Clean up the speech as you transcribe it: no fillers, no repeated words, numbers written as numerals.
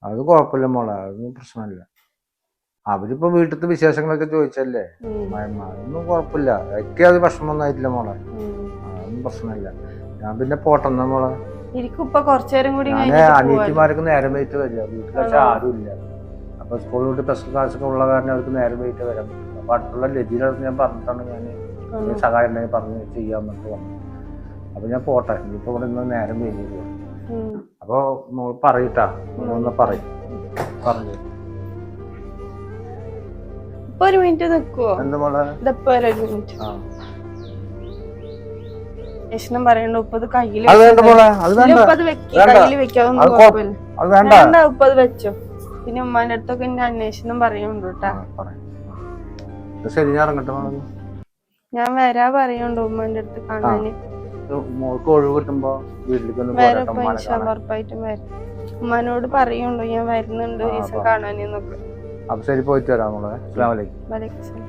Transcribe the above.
അത് കുഴപ്പമില്ല മോളെ, അതൊന്നും പ്രശ്നമില്ല. അവരിപ്പോ വീട്ടിലത്തെ വിശേഷങ്ങളൊക്കെ ചോദിച്ചല്ലേ അതൊന്നും കുഴപ്പമില്ല. എനിക്ക് അത് വിഷമമൊന്നും ആയിട്ടില്ല മോളെ, അതൊന്നും പ്രശ്നമില്ല. ഞാൻ പിന്നെ പോട്ടെന്നാ മോളെ. ഞാന് അനിയത്തിമാർക്ക് നേരം വൈകിട്ട് വരിക, വീട്ടിൽ വെച്ചാൽ ആരും ഇല്ല. അപ്പൊ സ്കൂൾ വിട്ട് സ്പെഷ്യൽ ക്ലാസ്സൊക്കെ ഉള്ള കാരണം അവർക്ക് നേരം വൈകിട്ട് വരാൻ പറ്റില്ല. അപ്പൊ അടുത്തുള്ള ലജിയിലടുത്ത് ഞാൻ പറഞ്ഞിട്ടാണ് ഞാൻ സഹായം ഉണ്ടെങ്കിൽ പറഞ്ഞ് ചെയ്യാൻ വേണ്ടി വന്നത്. അപ്പൊ ഞാൻ പോട്ടെ, ഇനിയിപ്പോ ഇവിടെ നിന്ന് നേരം വൈകിട്ട്. അപ്പൊ മോൾ പറയിട്ടാ, മോളൊന്ന് പറയും പറഞ്ഞു. ഒരു മിനിറ്റ് നിക്കുവോ? എന്താ മോളെ? യശ്നം പറയണ്ട ഉപ്പത് കയ്യില് ഉപ്പത് വെച്ചോ. പിന്നെ ഉമ്മാന്റെ അടുത്തൊക്കെ എന്റെ അന്വേഷണം പറയുന്നുണ്ട് കേട്ടാ. ശരി, ഞാൻ ഇറങ്ങട്ടെ. ഞാൻ വരാ പറയുന്നുണ്ട് ഉമ്മാന്റെ അടുത്ത് കാണാന്. മോൾക്ക് ഒഴിവ് കിട്ടുമ്പോ വീട്ടിലേക്ക് ഉറപ്പായിട്ടും വരാം. ഉമ്മാനോട് പറയുന്നുണ്ടോ ഞാൻ വരുന്നുണ്ട് ഒരു ദിവസം കാണാനെന്നൊക്കെ. അപ്പൊ ശരി, പോയിട്ട് വരാം മോളെ. അസ്സലാമു അലൈക്കും. വലൈക്കും സലാം.